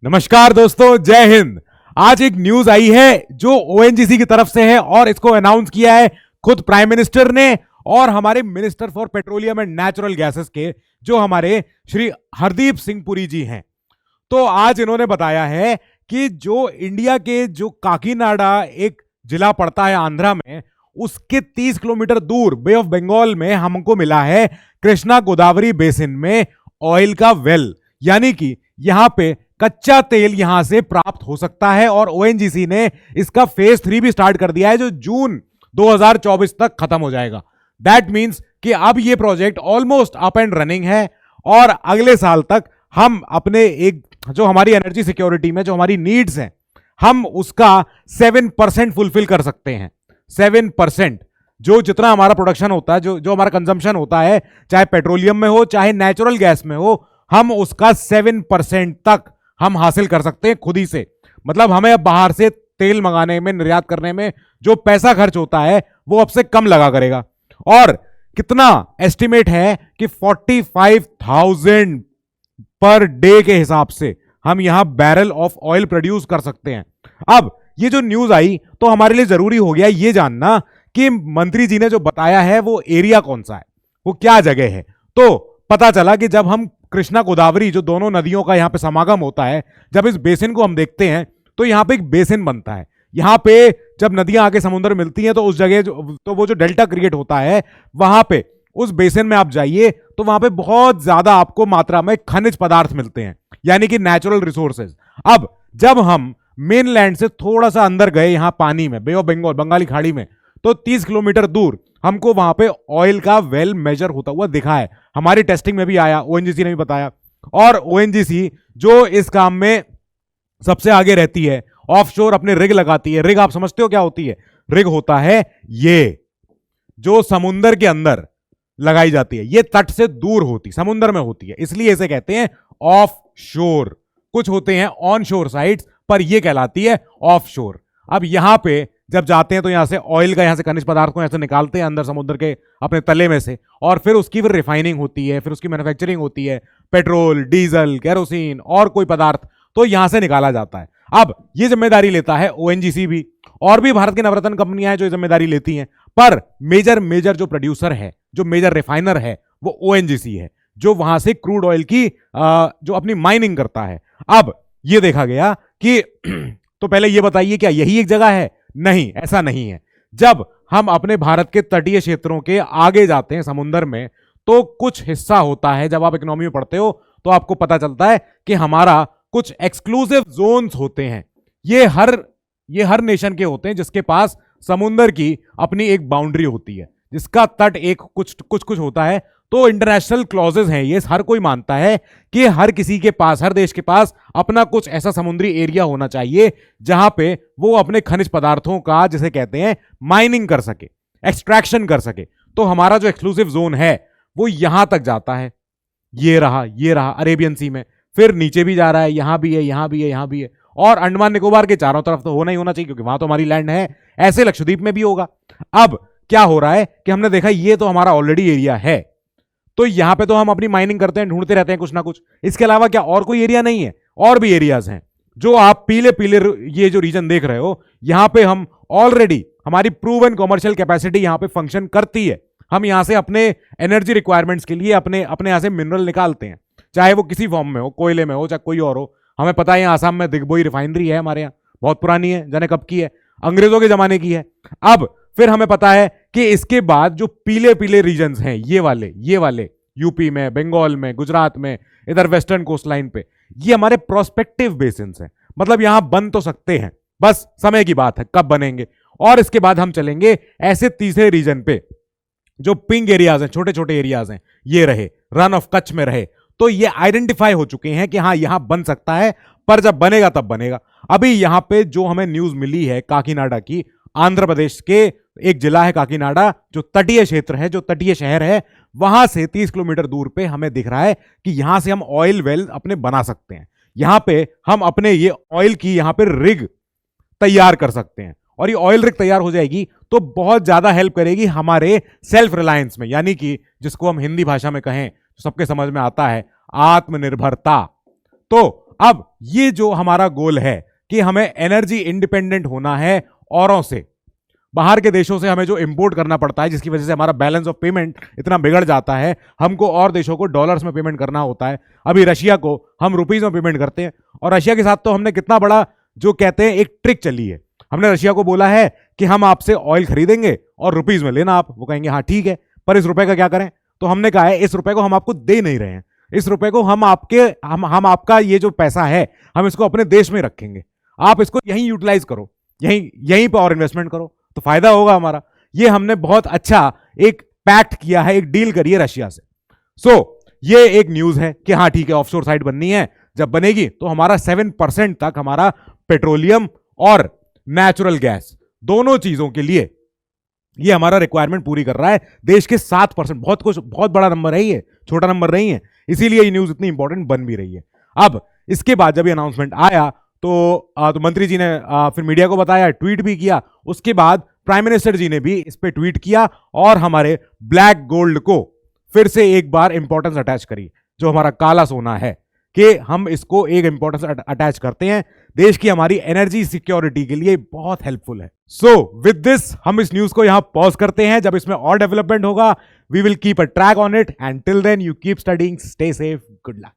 नमस्कार दोस्तों, जय हिंद। आज एक न्यूज आई है जो ओएनजीसी की तरफ से है और इसको अनाउंस किया है खुद प्राइम मिनिस्टर ने और हमारे minister for petroleum and natural gases के जो हमारे श्री हरदीप सिंह पुरी जी हैं। तो आज इन्होंने बताया है कि जो इंडिया के जो काकीनाडा एक जिला पड़ता है आंध्रा में, उसके 30 किलोमीटर दूर बे ऑफ बंगाल में हमको मिला है कृष्णा गोदावरी बेसिन में ऑयल का वेल, यानी कि यहां पे कच्चा तेल यहां से प्राप्त हो सकता है। और ओएनजीसी ने इसका फेज 3 भी स्टार्ट कर दिया है जो जून 2024 तक खत्म हो जाएगा। दैट मींस कि अब ये project almost up and running है और अगले साल तक हम अपने एक जो हमारी एनर्जी सिक्योरिटी में जो हमारी नीड्स हैं, हम उसका 7% फुलफिल कर सकते हैं। 7% जो जितना हमारा प्रोडक्शन होता है, जो हमारा कंजम्पशन होता है, चाहे पेट्रोलियम में हो चाहे नेचुरल गैस में हो, हम उसका 7% तक हम हासिल कर सकते हैं खुद ही से। मतलब हमें अब बाहर से तेल मंगाने में, निर्यात करने में जो पैसा खर्च होता है वो अब से कम लगा करेगा। और कितना एस्टिमेट है कि 45,000 पर डे के हिसाब से हम यहां बैरल ऑफ ऑयल प्रोड्यूस कर सकते हैं। अब ये जो न्यूज आई तो हमारे लिए जरूरी हो गया ये जानना कि मंत्री जी ने जो बताया है वो एरिया कौन सा है, वो क्या जगह है। तो पता चला कि जब हम कृष्णा गोदावरी जो दोनों नदियों का यहां पे समागम होता है, जब इस बेसिन को हम देखते हैं तो यहां पे एक बेसिन बनता है। यहां पे जब नदियां आके समुद्र मिलती हैं तो उस जगह तो वो जो डेल्टा क्रिएट होता है, वहां पे उस बेसिन में आप जाइए तो वहां पे बहुत ज्यादा आपको मात्रा में खनिज पदार्थ मिलते हैं, यानी कि नेचुरल रिसोर्सेज। अब जब हम मेनलैंड से थोड़ा सा अंदर गए यहां पानी में, बे ऑफ बंगाल, बंगाली खाड़ी में, तो 30 किलोमीटर दूर हमको वहां पे ऑयल का वेल मेजर होता हुआ दिखा है। हमारी टेस्टिंग में भी आया, ओएनजीसी ने भी बताया। और ओएनजीसी जो इस काम में सबसे आगे रहती है, ऑफशोर अपने रिग लगाती है। रिग आप समझते हो क्या होती है? रिग होता है ये जो समुंदर के अंदर लगाई जाती है, ये तट से दूर होती, समुंदर में होती है, इसलिए इसे कहते हैं ऑफ शोर। कुछ होते हैं ऑन शोर साइट्स, पर यह कहलाती है ऑफ शोर। अब यहां पे जब जाते हैं तो यहां से ऑयल का, यहां से खनिज पदार्थ को यहां से निकालते हैं अंदर समुद्र के अपने तले में से, और फिर उसकी फिर रिफाइनिंग होती है, फिर उसकी मैन्युफैक्चरिंग होती है, पेट्रोल, डीजल, केरोसिन और कोई पदार्थ तो यहां से निकाला जाता है। अब ये जिम्मेदारी लेता है ओएनजीसी भी, और भी भारत की नवरत्न कंपनियां हैं जो जिम्मेदारी लेती हैं, पर मेजर जो प्रोड्यूसर है, जो मेजर रिफाइनर है, वो ओएनजीसी है, जो वहां से क्रूड ऑयल की जो अपनी माइनिंग करता है। अब ये देखा गया कि तो पहले ये बताइए क्या यही एक जगह है? नहीं, ऐसा नहीं है। जब हम अपने भारत के तटीय क्षेत्रों के आगे जाते हैं समुद्र में, तो कुछ हिस्सा होता है, जब आप इकोनॉमी में पढ़ते हो तो आपको पता चलता है कि हमारा कुछ एक्सक्लूसिव जोन्स होते हैं। ये हर नेशन के होते हैं जिसके पास समुद्र की अपनी एक बाउंड्री होती है, जिसका तट एक कुछ होता है। तो इंटरनेशनल क्लॉजेज हैं, ये हर कोई मानता है कि हर किसी के पास, हर देश के पास अपना कुछ ऐसा समुद्री एरिया होना चाहिए जहां पे वो अपने खनिज पदार्थों का, जिसे कहते हैं, माइनिंग कर सके, एक्सट्रैक्शन कर सके। तो हमारा जो एक्सक्लूसिव जोन है वो यहां तक जाता है। ये रहा अरेबियन सी में, फिर नीचे भी जा रहा है, यहां भी है, यहां भी है, यहां भी है, और अंडमान निकोबार के चारों तरफ तो होना ही होना चाहिए क्योंकि वहां तो हमारी लैंड है। ऐसे लक्षद्वीप में भी होगा। अब क्या हो रहा है कि हमने देखा ये तो हमारा ऑलरेडी एरिया है, तो यहां पे तो हम अपनी माइनिंग करते हैं, ढूंढते रहते हैं कुछ ना कुछ। इसके अलावा क्या और कोई एरिया नहीं है? और भी एरियाज हैं जो आप पीले पीले ये जो रीजन देख रहे हो, यहां पे हम ऑलरेडी, हमारी प्रूवन कमर्शियल कैपेसिटी यहां पे फंक्शन करती है। हम यहां से अपने एनर्जी रिक्वायरमेंट्स के लिए अपने यहां से मिनरल निकालते हैं, चाहे वो किसी फॉर्म में हो, कोयले में हो, चाहे कोई और हो। हमें पता है आसाम में दिग्बोई रिफाइनरी है हमारे यहाँ, बहुत पुरानी है, जाने कब की है, अंग्रेजों के जमाने की है। अब फिर हमें पता है कि इसके बाद जो पीले पीले रीजन्स हैं, ये वाले यूपी में, बंगाल में, गुजरात में, इधर वेस्टर्न कोस्ट लाइन पे, ये हमारे प्रोस्पेक्टिव बेसिन्स हैं। मतलब यहां बन तो सकते हैं, बस समय की बात है कब बनेंगे। और इसके बाद हम चलेंगे ऐसे तीसरे रीजन पे जो पिंक एरियाज हैं, छोटे छोटे एरियाज हैं, ये रहे, रन ऑफ कच्छ में रहे, तो ये आइडेंटिफाई हो चुके हैं कि हाँ यहां बन सकता है, पर जब बनेगा तब बनेगा। अभी यहां पे जो हमें न्यूज मिली है काकीनाडा की, आंध्र प्रदेश के एक जिला है काकीनाडा, जो तटीय क्षेत्र है, जो तटीय शहर है, वहां से 30 किलोमीटर दूर पे हमें दिख रहा है कि यहां से हम ऑयल वेल अपने बना सकते हैं। यहां पे हम अपने ये ऑयल की यहां पे रिग तैयार कर सकते हैं, और ये ऑयल रिग तैयार हो जाएगी तो बहुत ज्यादा हेल्प करेगी हमारे सेल्फ रिलायंस में, यानी कि जिसको हम हिंदी भाषा में कहें, सबके समझ में आता है, आत्मनिर्भरता। तो अब ये जो हमारा गोल है कि हमें एनर्जी इंडिपेंडेंट होना है औरों से, बाहर के देशों से हमें जो इंपोर्ट करना पड़ता है जिसकी वजह से हमारा बैलेंस ऑफ पेमेंट इतना बिगड़ जाता है, हमको और देशों को डॉलर्स में पेमेंट करना होता है। अभी रशिया को हम रुपीज में पेमेंट करते हैं, और रशिया के साथ तो हमने कितना बड़ा जो कहते हैं एक ट्रिक चली है। हमने रशिया को बोला है कि हम आपसे ऑयल खरीदेंगे और रुपीज में लेना आप। वो कहेंगे हाँ ठीक है, पर इस रुपए का क्या करें? तो हमने कहा है इस रुपए को हम आपको दे नहीं रहे हैं, इस रुपए को हम आपका ये जो पैसा है हम इसको अपने देश में रखेंगे, आप इसको यहीं यूटिलाइज करो, यहीं पर और इन्वेस्टमेंट करो तो फायदा होगा हमारा। ये हमने बहुत अच्छा एक पैक्ट किया है, एक डील करी है रशिया से। ये एक न्यूज है कि हाँ ठीक है ऑफशोर साइट बननी है, जब बनेगी तो हमारा 7% तक हमारा पेट्रोलियम और नेचुरल गैस दोनों चीजों के लिए ये हमारा रिक्वायरमेंट पूरी कर रहा है। देश के 7%, बहुत बड़ा नंबर है, ये छोटा नंबर नहीं है, इसीलिए ये न्यूज इतनी इंपॉर्टेंट बन भी रही है। अब इसके बाद जब ये अनाउंसमेंट आया तो मंत्री जी ने फिर मीडिया को बताया, ट्वीट भी किया। उसके बाद प्राइम मिनिस्टर जी ने भी इस पे ट्वीट किया और हमारे ब्लैक गोल्ड को फिर से एक बार इंपॉर्टेंस अटैच करी, जो हमारा काला सोना है, कि हम इसको एक इंपॉर्टेंस अटैच करते हैं। देश की हमारी एनर्जी सिक्योरिटी के लिए बहुत हेल्पफुल है। विद दिस हम इस न्यूज को यहां पॉज करते हैं, जब इसमें और डेवलपमेंट होगा we will keep a track on it, and till then you keep studying, stay safe, good luck.